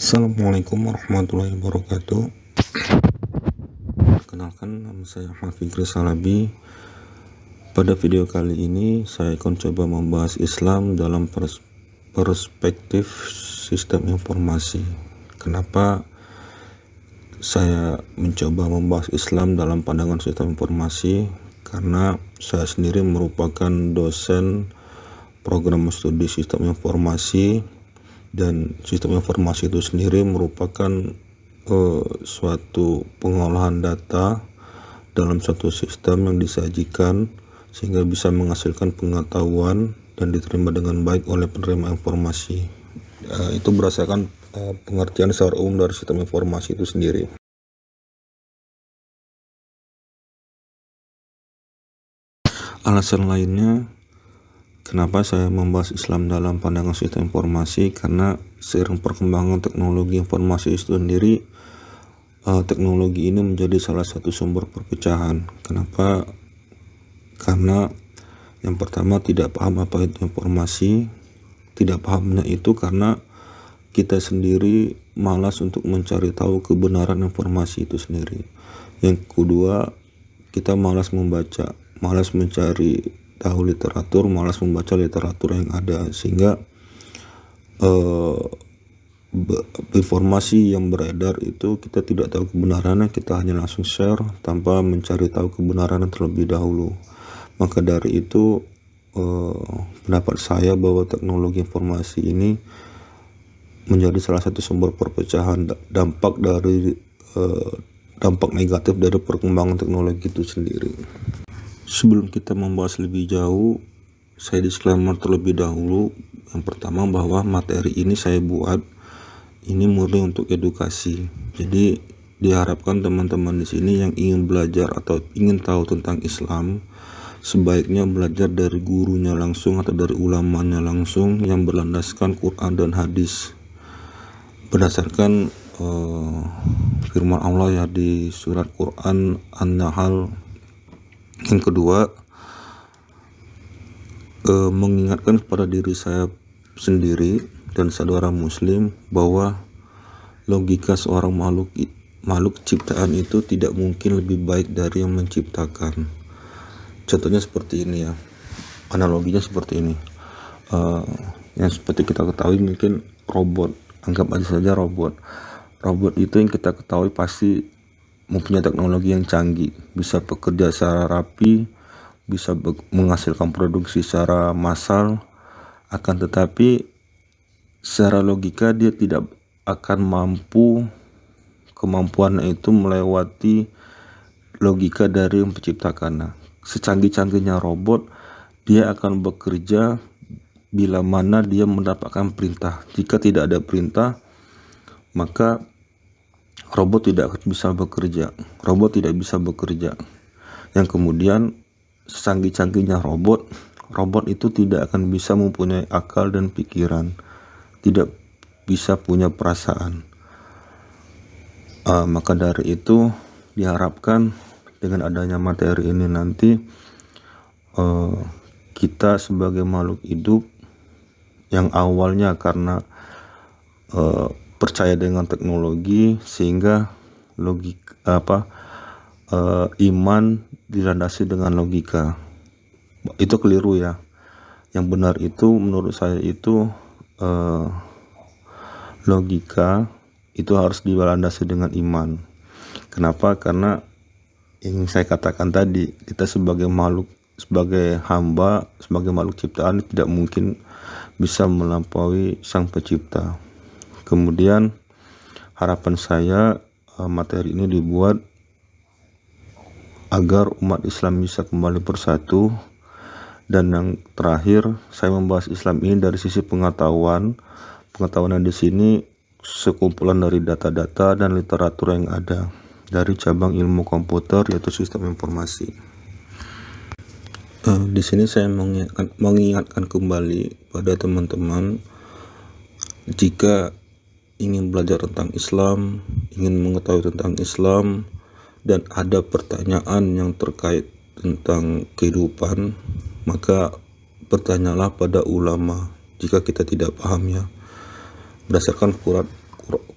Assalamualaikum warahmatullahi wabarakatuh. Perkenalkan, nama saya Ahmad Fikri Salabi. Pada video kali ini saya akan coba membahas Islam dalam perspektif sistem informasi. Kenapa saya mencoba membahas Islam dalam pandangan sistem informasi? Karena saya sendiri merupakan dosen program studi sistem informasi, dan sistem informasi itu sendiri merupakan suatu pengolahan data dalam suatu sistem yang disajikan sehingga bisa menghasilkan pengetahuan dan diterima dengan baik oleh penerima informasi. Itu berdasarkan pengertian secara umum dari sistem informasi itu sendiri. Alasan lainnya kenapa saya membahas Islam dalam pandangan sistem informasi, karena seiring perkembangan teknologi informasi itu sendiri, teknologi ini menjadi salah satu sumber perpecahan. Kenapa? Karena yang pertama, tidak paham apa itu informasi. Tidak pahamnya itu karena kita sendiri malas untuk mencari tahu kebenaran informasi itu sendiri. Yang kedua, kita malas membaca, malas mencari tahu literatur, malas membaca literatur yang ada, sehingga informasi yang beredar itu kita tidak tahu kebenarannya, kita hanya langsung share tanpa mencari tahu kebenarannya terlebih dahulu. Maka dari itu pendapat saya bahwa teknologi informasi ini menjadi salah satu sumber perpecahan, dampak negatif dari perkembangan teknologi itu sendiri. Sebelum kita membahas lebih jauh, saya disclaimer terlebih dahulu. Yang pertama, bahwa materi ini saya buat ini murni untuk edukasi. Jadi diharapkan teman-teman di sini yang ingin belajar atau ingin tahu tentang Islam, sebaiknya belajar dari gurunya langsung atau dari ulamanya langsung yang berlandaskan Quran dan hadis. Berdasarkan firman Allah ya di surat Quran An-Nahl. Yang kedua, mengingatkan kepada diri saya sendiri dan saudara muslim bahwa logika seorang makhluk ciptaan itu tidak mungkin lebih baik dari yang menciptakan. Contohnya seperti ini ya, analoginya seperti ini. Yang seperti kita ketahui mungkin robot, anggap aja saja robot itu yang kita ketahui pasti mempunyai teknologi yang canggih, bisa bekerja secara rapi, bisa menghasilkan produksi secara massal. Akan tetapi secara logika dia tidak akan mampu, kemampuannya itu melewati logika dari yang menciptakannya. Secanggih-canggihnya robot, dia akan bekerja bila mana dia mendapatkan perintah. Jika tidak ada perintah, maka robot tidak bisa bekerja. Yang kemudian secanggih-canggihnya robot itu tidak akan bisa mempunyai akal dan pikiran, tidak bisa punya perasaan. Maka dari itu diharapkan dengan adanya materi ini nanti kita sebagai makhluk hidup yang awalnya karena percaya dengan teknologi, sehingga iman dilandasi dengan logika. Itu keliru ya. Yang benar itu menurut saya itu logika itu harus dilandasi dengan iman. Kenapa? Karena yang saya katakan tadi, kita sebagai makhluk, sebagai hamba, sebagai makhluk ciptaan tidak mungkin bisa melampaui Sang Pencipta. Kemudian harapan saya materi ini dibuat agar umat Islam bisa kembali bersatu. Dan yang terakhir, saya membahas Islam ini dari sisi pengetahuan yang di sini sekumpulan dari data-data dan literatur yang ada dari cabang ilmu komputer, yaitu sistem informasi. Di sini saya mengingatkan kembali pada teman-teman, jika ingin belajar tentang Islam, ingin mengetahui tentang Islam, dan ada pertanyaan yang terkait tentang kehidupan, maka bertanyalah pada ulama jika kita tidak paham ya. Berdasarkan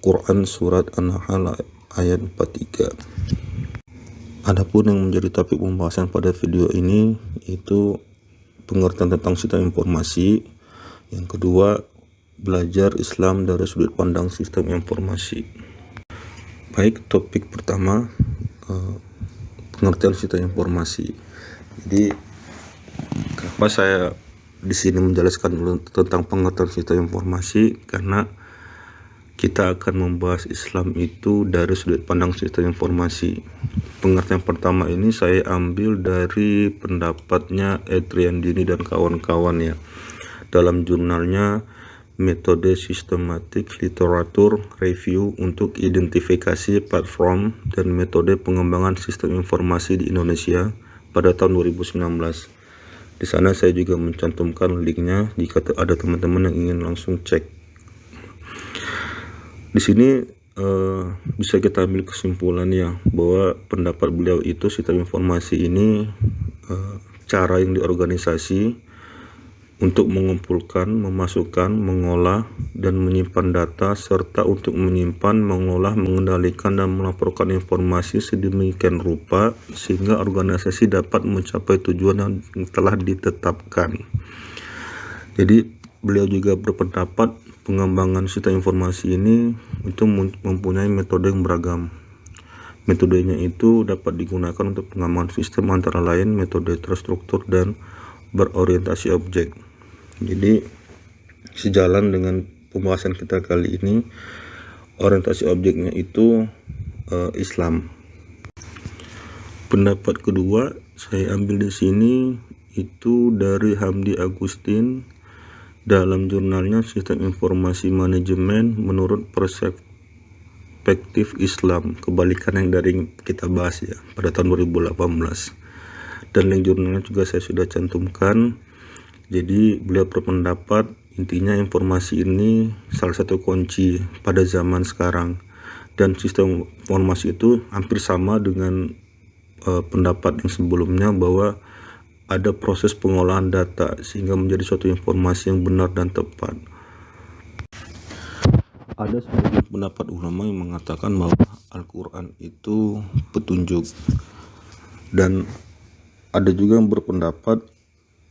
Quran Surat An-Nahl ayat 43. Adapun yang menjadi topik pembahasan pada video ini itu pengertian tentang sistem informasi. Yang kedua, belajar Islam dari sudut pandang sistem informasi. Baik, topik pertama, pengertian sistem informasi. Jadi, kenapa saya di sini menjelaskan tentang pengertian sistem informasi? Karena kita akan membahas Islam itu dari sudut pandang sistem informasi. Pengertian pertama ini saya ambil dari pendapatnya Adrian Dini dan kawan-kawan ya, dalam jurnalnya Metode Sistematik Literatur Review untuk Identifikasi Platform dan Metode Pengembangan Sistem Informasi di Indonesia pada tahun 2019. Di sana saya juga mencantumkan linknya jika ada teman-teman yang ingin langsung cek. Di sini bisa kita ambil kesimpulan ya, bahwa pendapat beliau itu sistem informasi ini cara yang diorganisasi untuk mengumpulkan, memasukkan, mengolah, dan menyimpan data, serta untuk menyimpan, mengolah, mengendalikan, dan melaporkan informasi sedemikian rupa sehingga organisasi dapat mencapai tujuan yang telah ditetapkan. Jadi beliau juga berpendapat pengembangan sistem informasi ini itu mempunyai metode yang beragam. Metodenya itu dapat digunakan untuk pengembangan sistem antara lain metode terstruktur dan berorientasi objek. Jadi sejalan dengan pembahasan kita kali ini, orientasi objeknya itu Islam. Pendapat kedua saya ambil di sini itu dari Hamdi Agustin dalam jurnalnya Sistem Informasi Manajemen menurut Perspektif Islam, kebalikan yang dari kita bahas ya pada tahun 2018. Dan link jurnalnya juga saya sudah cantumkan. Jadi beliau berpendapat intinya informasi ini salah satu kunci pada zaman sekarang, dan sistem informasi itu hampir sama dengan pendapat yang sebelumnya, bahwa ada proses pengolahan data sehingga menjadi suatu informasi yang benar dan tepat. Ada sebagian pendapat ulama yang mengatakan bahwa Al-Quran itu petunjuk, dan ada juga yang berpendapat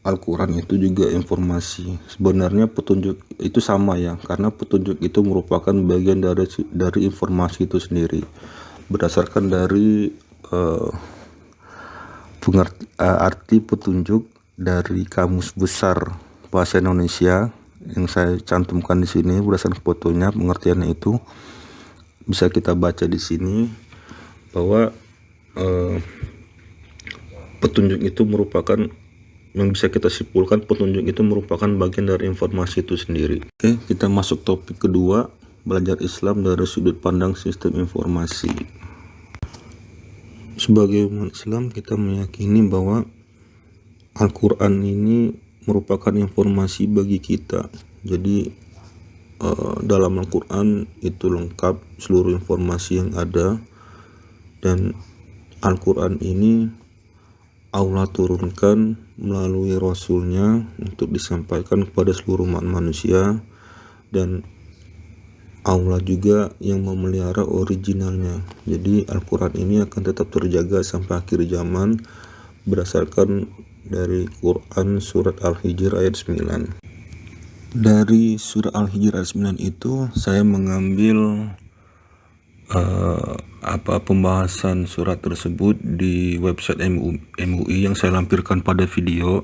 Al-Quran itu juga informasi. Sebenarnya petunjuk itu sama ya, karena petunjuk itu merupakan bagian dari informasi itu sendiri. Berdasarkan dari arti petunjuk dari Kamus Besar Bahasa Indonesia yang saya cantumkan di sini, berdasarkan fotonya, pengertiannya itu bisa kita baca di sini bahwa petunjuk itu merupakan, yang bisa kita simpulkan, petunjuk itu merupakan bagian dari informasi itu sendiri. Oke, kita masuk topik kedua, belajar Islam dari sudut pandang sistem informasi. Sebagai umat Islam, kita meyakini bahwa Al-Quran ini merupakan informasi bagi kita. Jadi dalam Al-Quran itu lengkap seluruh informasi yang ada, dan Al-Quran ini Allah turunkan melalui Rasulnya untuk disampaikan kepada seluruh umat manusia, dan Allah juga yang memelihara originalnya. Jadi Al-Quran ini akan tetap terjaga sampai akhir zaman berdasarkan dari Quran Surat Al-Hijr ayat 9. Dari Surat Al-Hijr ayat 9 itu saya mengambil pembahasan surat tersebut di website MUI yang saya lampirkan pada video,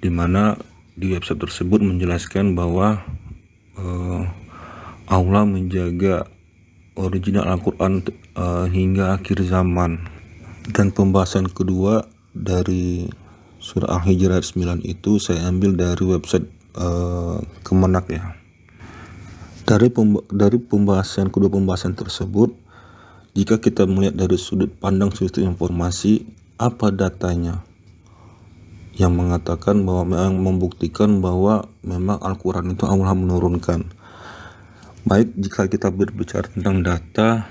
di mana di website tersebut menjelaskan bahwa Allah menjaga original Al-Quran hingga akhir zaman. Dan pembahasan kedua dari surah Al-Hijr ayat 9 itu saya ambil dari website Kemenak ya. Dari pembahasan kedua pembahasan tersebut, jika kita melihat dari sudut pandang sistem informasi, apa datanya yang mengatakan bahwa memang membuktikan bahwa memang Al-Quran itu Allah menurunkan. Baik, jika kita berbicara tentang data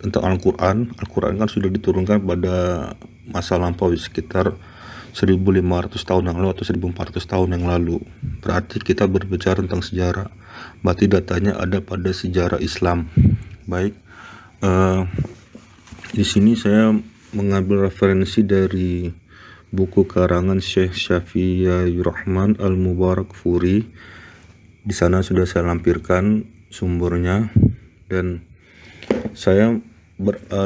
tentang Al-Quran kan sudah diturunkan pada masa lampau sekitar 1500 tahun yang lalu atau 1400 tahun yang lalu. Berarti kita berbicara tentang sejarah. Berarti datanya ada pada sejarah Islam. Baik, di sini saya mengambil referensi dari buku karangan Syekh Syafi'i Rahman Al-Mubarakfuri. Di sana sudah saya lampirkan sumbernya, dan saya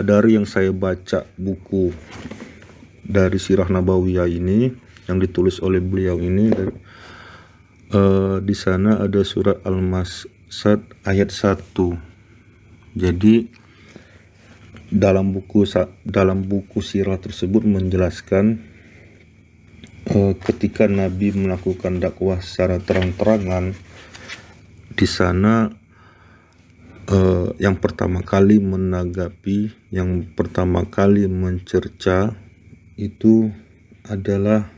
dari yang saya baca buku dari Sirah Nabawiyah ini yang ditulis oleh beliau ini, di sana ada surat Al-Masad ayat 1. Jadi dalam buku sirah tersebut menjelaskan ketika Nabi melakukan dakwah secara terang-terangan, di sana yang pertama kali menanggapi, yang pertama kali mencerca itu adalah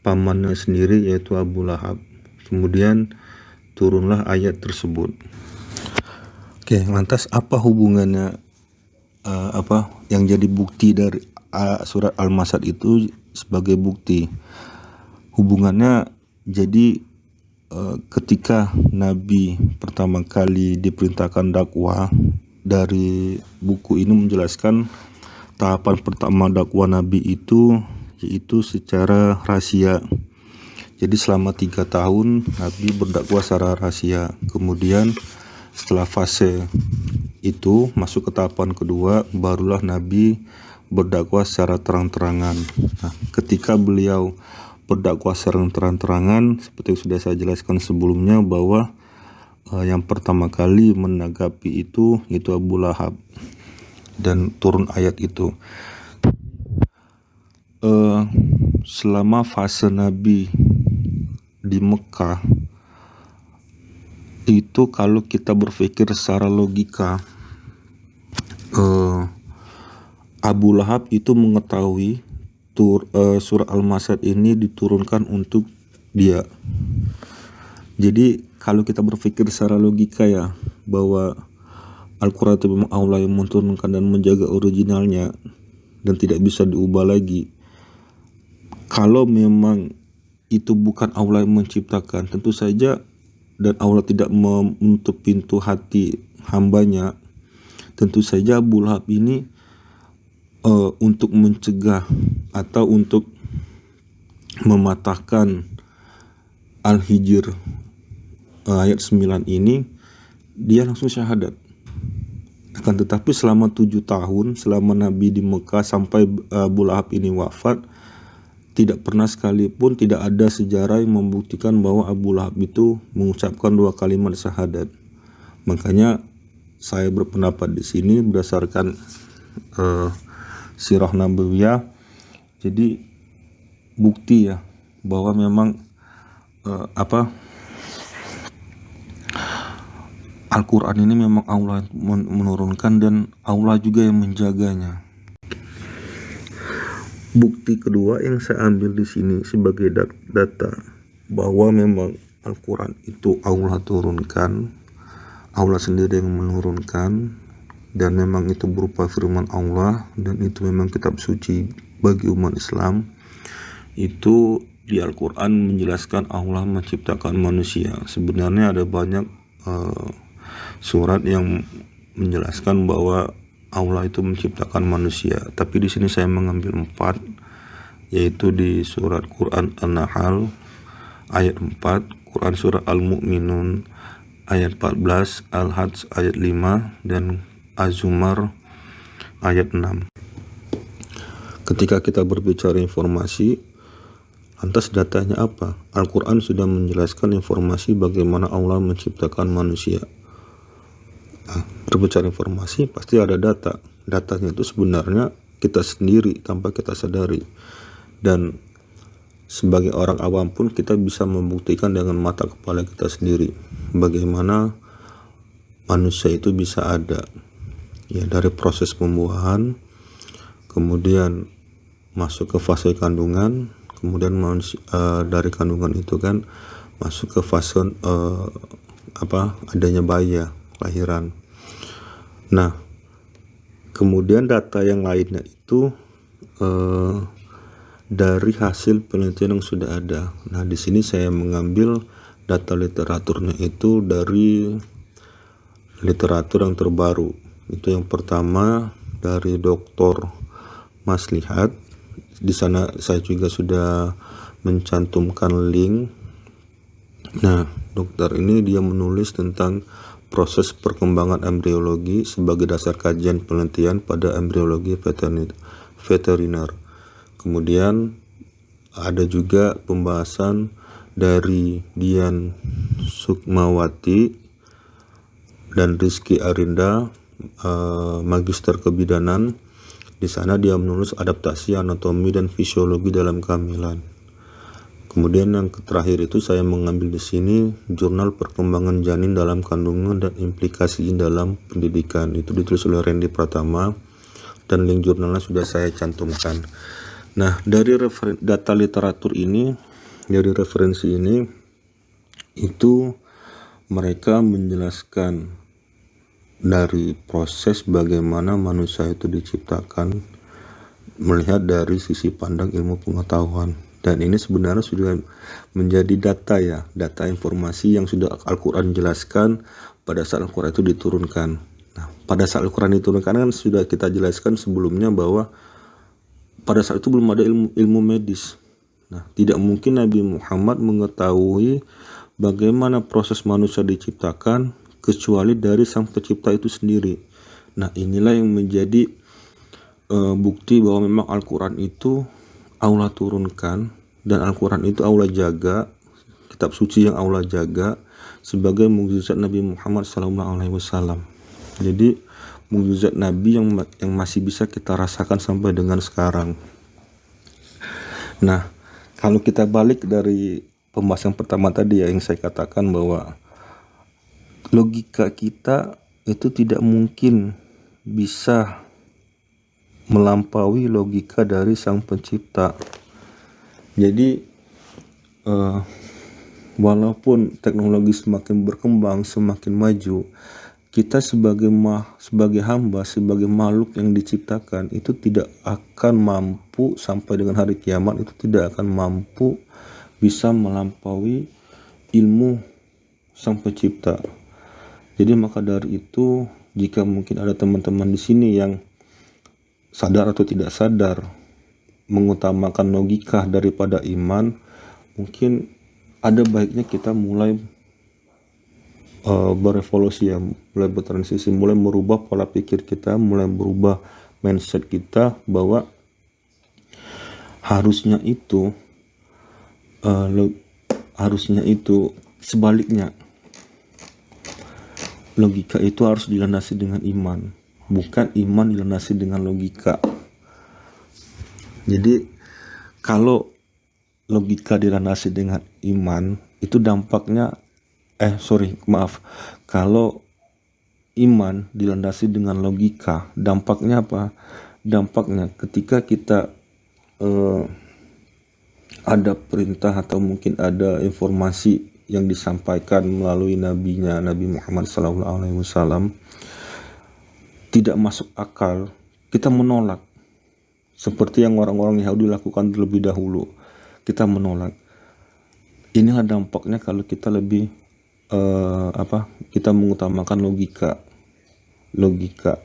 pamannya sendiri, yaitu Abu Lahab. Kemudian turunlah ayat tersebut. Oke, lantas apa hubungannya, yang jadi bukti dari surat Al-Masad itu sebagai bukti? Hubungannya, jadi ketika Nabi pertama kali diperintahkan dakwah, dari buku ini menjelaskan tahapan pertama dakwah Nabi itu yaitu secara rahasia. Jadi selama 3 tahun Nabi berdakwah secara rahasia. Kemudian setelah fase itu masuk ke tahapan kedua, barulah Nabi berdakwah secara terang-terangan. Nah, ketika beliau berdakwah secara terang-terangan, seperti yang sudah saya jelaskan sebelumnya, bahwa yang pertama kali menanggapi itu Abu Lahab, dan turun ayat itu. Selama fase Nabi di Mekah itu, kalau kita berpikir secara logika, Abu Lahab itu mengetahui surah Al-Masad ini diturunkan untuk dia. Jadi kalau kita berpikir secara logika ya, bahwa Al-Quran itu memang Allah yang menurunkan dan menjaga originalnya dan tidak bisa diubah lagi. Kalau memang itu bukan Allah yang menciptakan, tentu saja, dan Allah tidak menutup pintu hati hambanya, tentu saja Abu Lahab ini untuk mencegah atau untuk mematahkan Al-Hijr ayat 9 ini, dia langsung syahadat. Akan tetapi selama 7 tahun, selama Nabi di Mekah sampai Abu Lahab ini wafat, tidak pernah sekalipun, tidak ada sejarah yang membuktikan bahwa Abu Lahab itu mengucapkan 2 kalimat syahadat. Makanya saya berpendapat di sini berdasarkan Sirah Nabawiyah, jadi bukti ya bahwa memang Al-Quran ini memang Allah menurunkan dan Allah juga yang menjaganya. Bukti kedua yang saya ambil di sini sebagai data bahwa memang Al-Quran itu Allah turunkan, Allah sendiri yang menurunkan, dan memang itu berupa firman Allah, dan itu memang kitab suci bagi umat Islam. Itu di Al-Quran menjelaskan Allah menciptakan manusia. Sebenarnya ada banyak surat yang menjelaskan bahwa Allah itu menciptakan manusia, tapi di sini saya mengambil 4, yaitu di surat Quran An-Nahl ayat 4, Quran surah Al-Mu'minun ayat 14, Al-Hajj ayat 5, dan Az-Zumar ayat 6. Ketika kita berbicara informasi, lantas datanya apa? Al-Quran sudah menjelaskan informasi bagaimana Allah menciptakan manusia. Berbicara informasi pasti ada data. Datanya itu sebenarnya kita sendiri tanpa kita sadari, dan sebagai orang awam pun kita bisa membuktikan dengan mata kepala kita sendiri bagaimana manusia itu bisa ada, ya, dari proses pembuahan, kemudian masuk ke fase kandungan, kemudian dari kandungan itu kan masuk ke fase adanya bayi, ya, kelahiran. Nah, kemudian data yang lainnya itu dari hasil penelitian yang sudah ada. Nah, di sini saya mengambil data literaturnya itu dari literatur yang terbaru. Itu yang pertama dari Dr. Maslihat. Di sana saya juga sudah mencantumkan link. Nah, dokter ini dia menulis tentang proses perkembangan embriologi sebagai dasar kajian penelitian pada embriologi veteriner. Kemudian ada juga pembahasan dari Dian Sukmawati dan Rizky Arinda, magister kebidanan. Di sana dia menulis adaptasi anatomi dan fisiologi dalam kehamilan. Kemudian yang terakhir itu saya mengambil di sini jurnal perkembangan janin dalam kandungan dan implikasi dalam pendidikan. Itu ditulis oleh Randy Pratama dan link jurnalnya sudah saya cantumkan. Nah, dari data literatur ini, dari referensi ini, itu mereka menjelaskan dari proses bagaimana manusia itu diciptakan melihat dari sisi pandang ilmu pengetahuan. Dan ini sebenarnya sudah menjadi data informasi yang sudah Al-Quran jelaskan pada saat Al-Quran itu diturunkan. Nah, pada saat Al-Quran diturunkan kan sudah kita jelaskan sebelumnya bahwa pada saat itu belum ada ilmu medis. Nah, tidak mungkin Nabi Muhammad mengetahui bagaimana proses manusia diciptakan kecuali dari Sang Pencipta itu sendiri. Nah, inilah yang menjadi bukti bahwa memang Al-Quran itu Allah turunkan, dan Al-Quran itu Allah jaga, kitab suci yang Allah jaga sebagai mukjizat Nabi Muhammad SAW. Jadi mukjizat Nabi yang masih bisa kita rasakan sampai dengan sekarang. Nah, kalau kita balik dari pembahasan pertama tadi yang saya katakan bahwa logika kita itu tidak mungkin bisa melampaui logika dari Sang Pencipta. Jadi walaupun teknologi semakin berkembang, semakin maju, kita sebagai hamba, sebagai makhluk yang diciptakan itu tidak akan mampu sampai dengan hari kiamat, itu tidak akan mampu bisa melampaui ilmu Sang Pencipta. Jadi maka dari itu, jika mungkin ada teman-teman di sini yang sadar atau tidak sadar mengutamakan logika daripada iman, mungkin ada baiknya kita mulai berevolusi, mulai bertransisi, mulai merubah pola pikir kita, mulai berubah mindset kita bahwa harusnya itu sebaliknya, logika itu harus dilandasi dengan iman, bukan iman dilandasi dengan logika. Jadi kalau logika dilandasi dengan iman, itu dampaknya kalau iman dilandasi dengan logika, dampaknya apa? Dampaknya ketika kita ada perintah atau mungkin ada informasi yang disampaikan melalui nabinya, Nabi Muhammad SAW, tidak masuk akal, kita menolak. Seperti yang orang-orang Yahudi lakukan terlebih dahulu, kita menolak. Inilah dampaknya kalau kita lebih kita mengutamakan logika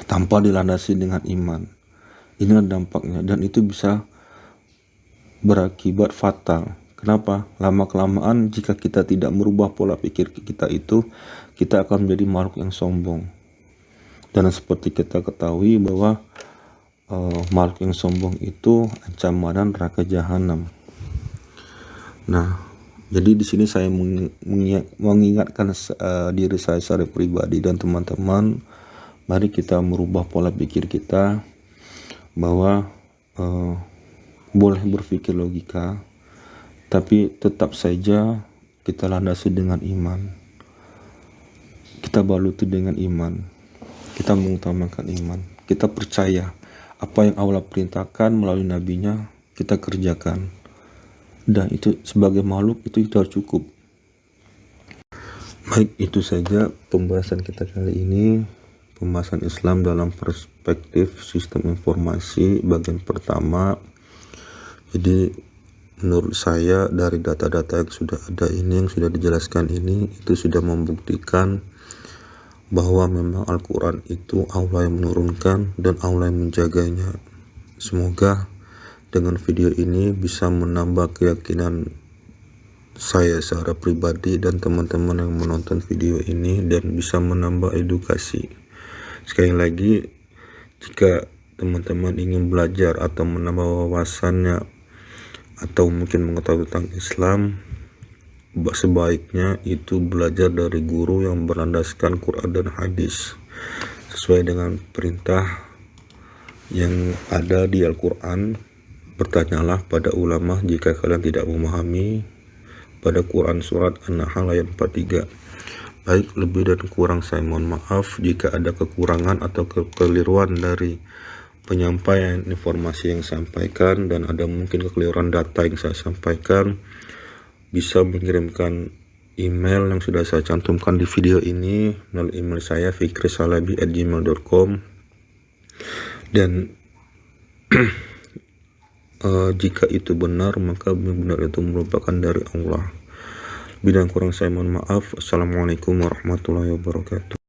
tanpa dilandasi dengan iman. Inilah dampaknya, dan itu bisa berakibat fatal. Kenapa? Lama-kelamaan jika kita tidak merubah pola pikir kita itu, kita akan menjadi makhluk yang sombong. Dan seperti kita ketahui bahwa makhluk yang sombong itu ancaman neraka jahanam. Nah, jadi di sini saya mengingatkan diri saya secara pribadi dan teman-teman, mari kita merubah pola pikir kita bahwa boleh berpikir logika, tapi tetap saja kita landasi dengan iman. Kita baluti dengan iman. Kita mengutamakan iman. Kita percaya apa yang Allah perintahkan melalui nabinya kita kerjakan, dan itu sebagai makhluk itu sudah cukup. Baik, itu saja pembahasan kita kali ini, pembahasan Islam dalam perspektif sistem informasi bagian pertama. Jadi menurut saya dari data-data yang sudah ada ini, yang sudah dijelaskan ini, itu sudah membuktikan bahwa memang Al-Quran itu Allah yang menurunkan dan Allah yang menjaganya. Semoga dengan video ini bisa menambah keyakinan saya secara pribadi dan teman-teman yang menonton video ini, dan bisa menambah edukasi. Sekali lagi, jika teman-teman ingin belajar atau menambah wawasannya atau mungkin mengetahui tentang Islam, sebaiknya itu belajar dari guru yang berlandaskan Quran dan hadis sesuai dengan perintah yang ada di Al-Quran. Bertanyalah pada ulama jika kalian tidak memahami, pada Quran surat An-Nahl ayat 43. Baik, lebih dan kurang saya mohon maaf jika ada kekurangan atau kekeliruan dari penyampaian informasi yang saya sampaikan, dan ada mungkin kekeliruan data yang saya sampaikan. Bisa mengirimkan email yang sudah saya cantumkan di video ini melalui email saya fikrisalabi@gmail.com, dan jika itu benar, maka benar itu merupakan dari Allah. Bila kurang saya mohon maaf. Assalamualaikum warahmatullahi wabarakatuh.